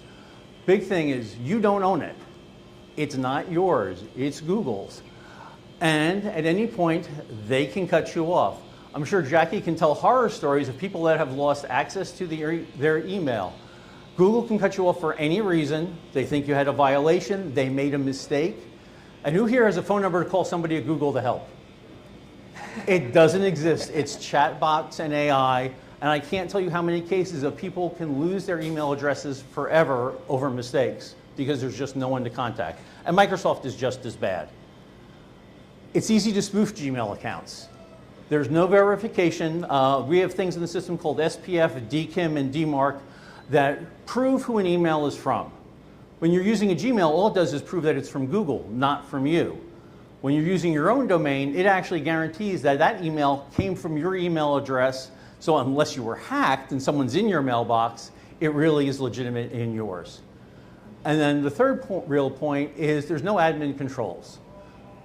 Big thing is you don't own it. It's not yours. It's Google's. And at any point, they can cut you off. I'm sure Jackie can tell horror stories of people that have lost access to their email. Google can cut you off for any reason. They think you had a violation. They made a mistake. And who here has a phone number to call somebody at Google to help? It doesn't exist. It's chatbots and AI. And I can't tell you how many cases of people can lose their email addresses forever over mistakes because there's just no one to contact. And Microsoft is just as bad. It's easy to spoof Gmail accounts. There's no verification. We have things in the system called SPF, DKIM, and DMARC that prove who an email is from. When you're using a Gmail, all it does is prove that it's from Google, not from you. When you're using your own domain, it actually guarantees that that email came from your email address. So unless you were hacked and someone's in your mailbox, it really is legitimate in yours. And then the third real point is there's no admin controls.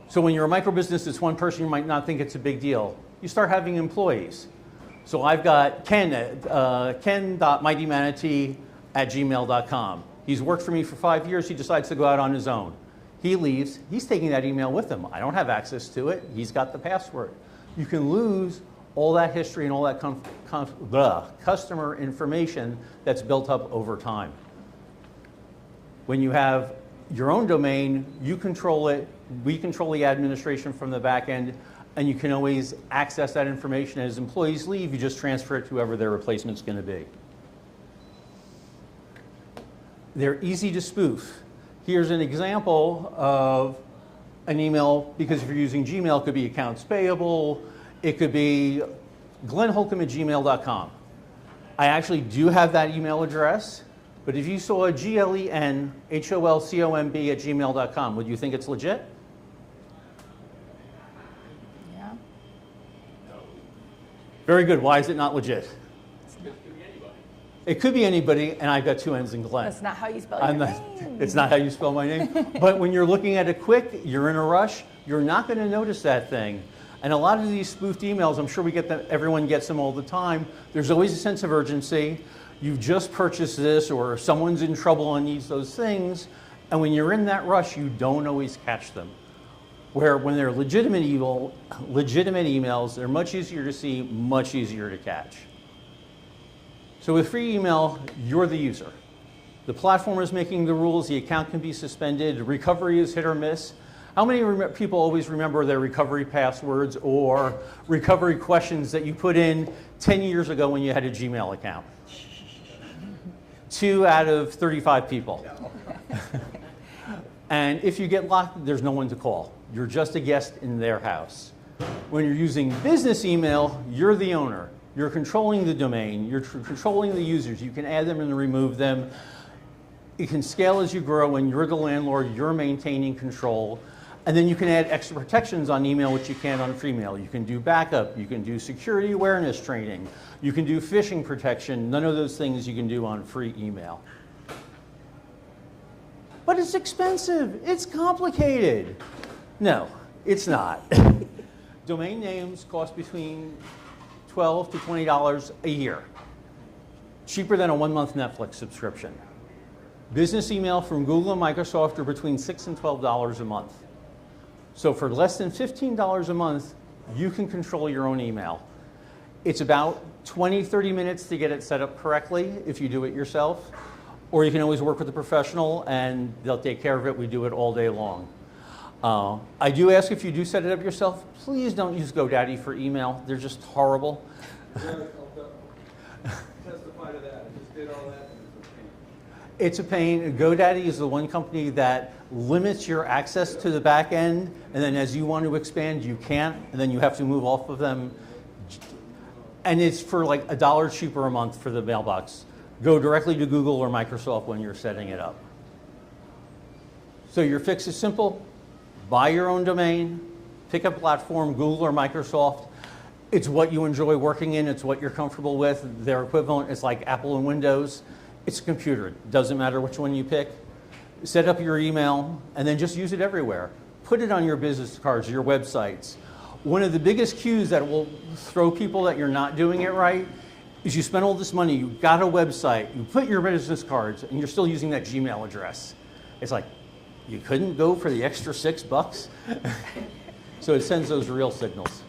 So when you're a micro business, it's one person, you might not think it's a big deal. You start having employees. So I've got Ken at ken.mightymanatee@gmail.com. He's worked for me for 5 years. He decides to go out on his own. He leaves. He's taking that email with him. I don't have access to it. He's got the password. You can lose all that history and all that customer information that's built up over time. When you have your own domain, you control it. We control the administration from the back end, and you can always access that information. As employees leave, you just transfer it to whoever their replacement's going to be. They're easy to spoof. Here's an example of an email, because if you're using Gmail, it could be accounts payable, it could be glennholcomb@gmail.com. I actually do have that email address, but if you saw GLENHOLCOMB@gmail.com, would you think it's legit? Yeah. Very good. Why is it not legit? It could be anybody, and I've got two N's in Glenn. That's not how you spell your name. It's not how you spell my name. But when you're looking at it quick, you're in a rush, you're not going to notice that thing. And a lot of these spoofed emails, I'm sure we get them, everyone gets them all the time. There's always a sense of urgency. You've just purchased this, or someone's in trouble and needs those things. And when you're in that rush, you don't always catch them. Where when they're legitimate emails, they're much easier to see, much easier to catch. So with free email, you're the user. The platform is making the rules. The account can be suspended. Recovery is hit or miss. How many people always remember their recovery passwords or recovery questions that you put in 10 years ago when you had a Gmail account? 2 out of 35 people. And if you get locked, there's no one to call. You're just a guest in their house. When you're using business email, you're the owner. You're controlling the domain. You're controlling the users. You can add them and remove them. It can scale as you grow. When you're the landlord, you're maintaining control. And then you can add extra protections on email, which you can't on free mail. You can do backup. You can do security awareness training. You can do phishing protection. None of those things you can do on free email. But it's expensive. It's complicated. No, it's not. Domain names cost between $12 to $20 a year. Cheaper than a 1-month Netflix subscription. Business email from Google and Microsoft are between $6 and $12 a month. So for less than $15 a month, you can control your own email. It's about 20-30 minutes to get it set up correctly if you do it yourself. Or you can always work with a professional and they'll take care of it. We do it all day long. I do ask, if you do set it up yourself, please don't use GoDaddy for email. They're just horrible. Testify to that. I just did all that. It's a pain. GoDaddy is the one company that limits your access to the back end, and then as you want to expand, you can't, and then you have to move off of them. And it's for like $1 cheaper a month for the mailbox. Go directly to Google or Microsoft when you're setting it up. So your fix is simple. Buy your own domain, pick a platform, Google or Microsoft. It's what you enjoy working in, it's what you're comfortable with. Their equivalent is like Apple and Windows. It's a computer. It doesn't matter which one you pick. Set up your email and then just use it everywhere. Put it on your business cards, your websites. One of the biggest cues that will throw people that you're not doing it right is you spend all this money, you got a website, you put your business cards, and you're still using that Gmail address. It's like, you couldn't go for the extra $6? So it sends those real signals.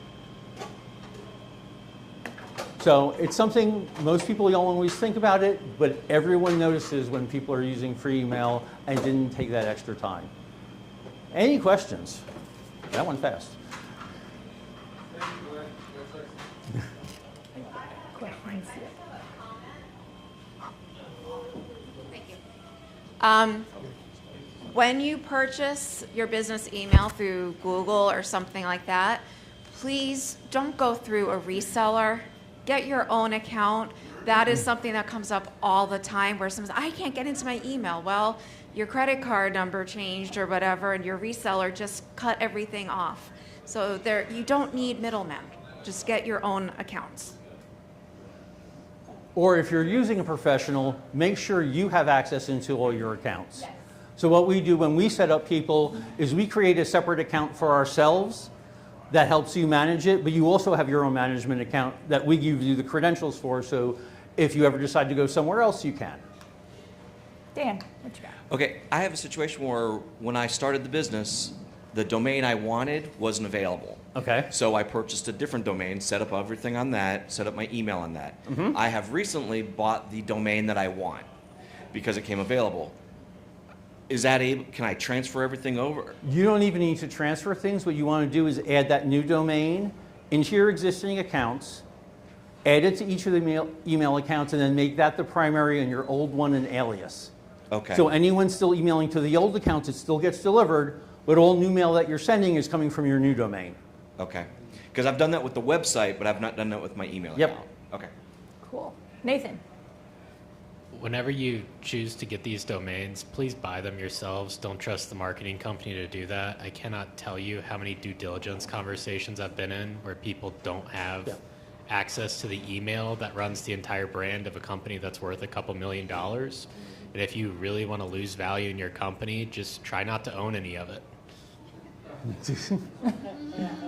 So it's something most people don't always think about it, but everyone notices when people are using free email and didn't take that extra time. Any questions? That went fast. When you purchase your business email through Google or something like that, please don't go through a reseller. Get your own account. That is something that comes up all the time where someone says, I can't get into my email. Well, your credit card number changed or whatever, and your reseller just cut everything off. So you don't need middlemen. Just get your own accounts. Or if you're using a professional, make sure you have access into all your accounts. Yes. So what we do when we set up people is we create a separate account for ourselves that helps you manage it, but you also have your own management account that we give you the credentials for, so if you ever decide to go somewhere else, you can. Dan, what you got? Okay, I have a situation where when I started the business, the domain I wanted wasn't available. Okay. So I purchased a different domain, set up everything on that, set up my email on that. Mm-hmm. I have recently bought the domain that I want because it came available. Is that able, can I transfer everything over? You don't even need to transfer things. What you want to do is add that new domain into your existing accounts, add it to each of the email accounts, and then make that the primary and your old one an alias. Okay. So anyone still emailing to the old accounts, it still gets delivered, but all new mail that you're sending is coming from your new domain. Okay. Because I've done that with the website, but I've not done that with my email Yep. account. Okay. Cool. Nathan. Whenever you choose to get these domains, please buy them yourselves. Don't trust the marketing company to do that. I cannot tell you how many due diligence conversations I've been in where people don't have access to the email that runs the entire brand of a company that's worth a couple $1 million. And if you really want to lose value in your company, just try not to own any of it.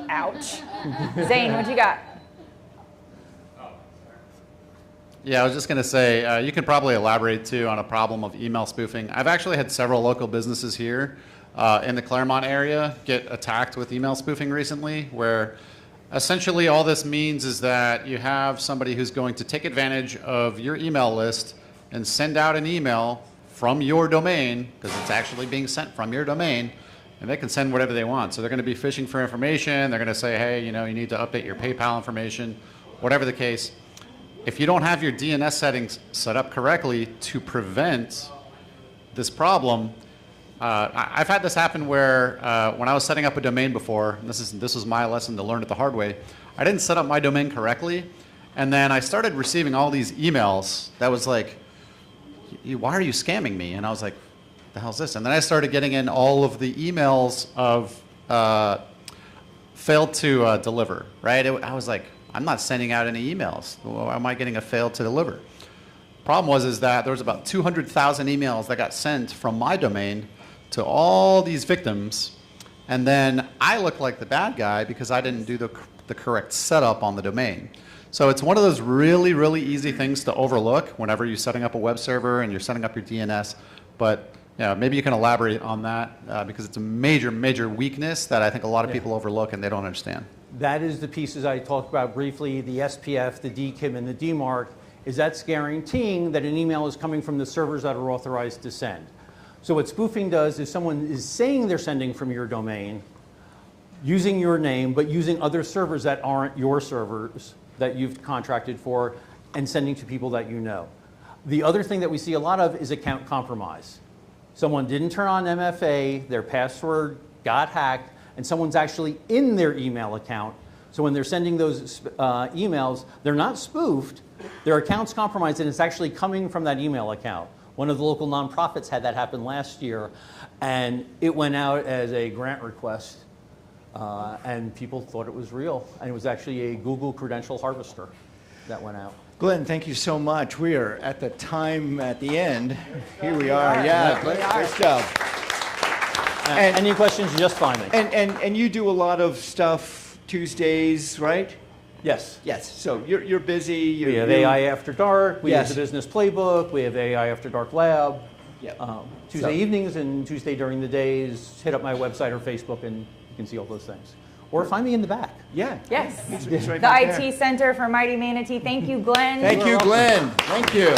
Ouch. Zane, what you got? Yeah, I was just going to say, you can probably elaborate too on a problem of email spoofing. I've actually had several local businesses here in the Clermont area get attacked with email spoofing recently, where essentially all this means is that you have somebody who's going to take advantage of your email list and send out an email from your domain, because it's actually being sent from your domain, and they can send whatever they want. So they're going to be fishing for information. They're going to say, hey, you need to update your PayPal information, whatever the case. If you don't have your DNS settings set up correctly to prevent this problem, I've had this happen where when I was setting up a domain before, and this was my lesson to learn it the hard way, I didn't set up my domain correctly, and then I started receiving all these emails that was like, why are you scamming me? And I was like, the hell's this? And then I started getting in all of the emails of failed to deliver, right? I was like, I'm not sending out any emails. Why am I getting a failed to deliver? Problem is that there was about 200,000 emails that got sent from my domain to all these victims, and then I looked like the bad guy because I didn't do the correct setup on the domain. So it's one of those really, really easy things to overlook whenever you're setting up a web server and you're setting up your DNS, but maybe you can elaborate on that because it's a major, major weakness that I think a lot of people overlook and they don't understand. That is the pieces I talked about briefly, the SPF, the DKIM, and the DMARC, is that's guaranteeing that an email is coming from the servers that are authorized to send. So what spoofing does is someone is saying they're sending from your domain, using your name, but using other servers that aren't your servers that you've contracted for, and sending to people that you know. The other thing that we see a lot of is account compromise. Someone didn't turn on MFA, their password got hacked, and someone's actually in their email account. So when they're sending those emails, they're not spoofed, their account's compromised, and it's actually coming from that email account. One of the local nonprofits had that happen last year, and it went out as a grant request, and people thought it was real, and it was actually a Google credential harvester that went out. Glenn, thank you so much. We are at the time at the end. Here we are. Yeah, great stuff. Any questions, just find me. And you do a lot of stuff Tuesdays, right? Yes. Yes. So you're busy. We have AI After Dark. We Yes. have the Business Playbook. We have AI After Dark Lab. Yep. Tuesday evenings and Tuesday during the days. Hit up my website or Facebook, and you can see all those things. Or find me in the back. Yeah. Yes. It's right The back IT there. Center for Mighty Manatee. Thank you, Glenn. Thank you, Glenn. Thank you.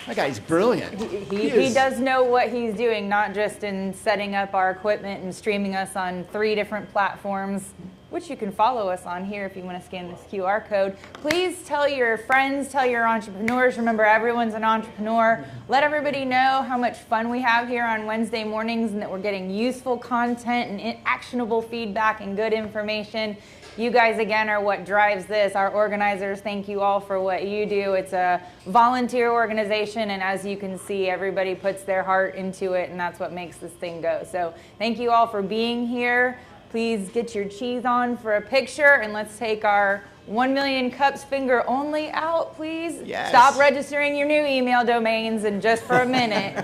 That guy's brilliant. He does know what he's doing, not just in setting up our equipment and streaming us on 3 different platforms, which you can follow us on here if you want to scan this QR code. Please tell your friends, tell your entrepreneurs. Remember, everyone's an entrepreneur. Let everybody know how much fun we have here on Wednesday mornings and that we're getting useful content and actionable feedback and good information. You guys, again, are what drives this. Our organizers, thank you all for what you do. It's a volunteer organization, and as you can see, everybody puts their heart into it, and that's what makes this thing go. So thank you all for being here. Please get your cheese on for a picture, and let's take our 1 Million Cups finger only out, please. Yes. Stop registering your new email domains and just for a minute.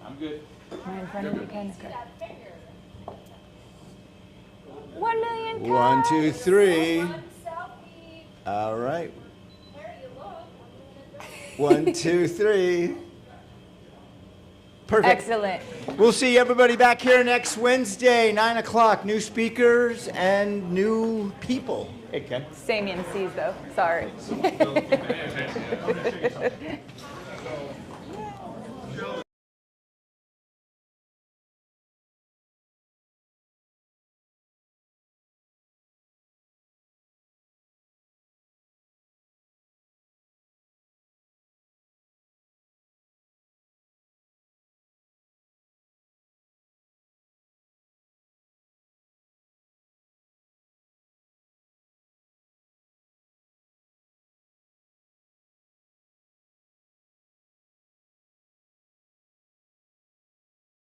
I'm good. Right in front of you, Ken. Okay. 1 million cups. 1, 2, 3. All right. 1, 2, 3. Perfect. Excellent. We'll see everybody back here next Wednesday, 9 o'clock. New speakers and new people. Hey, Ken. Same MCs though. Sorry.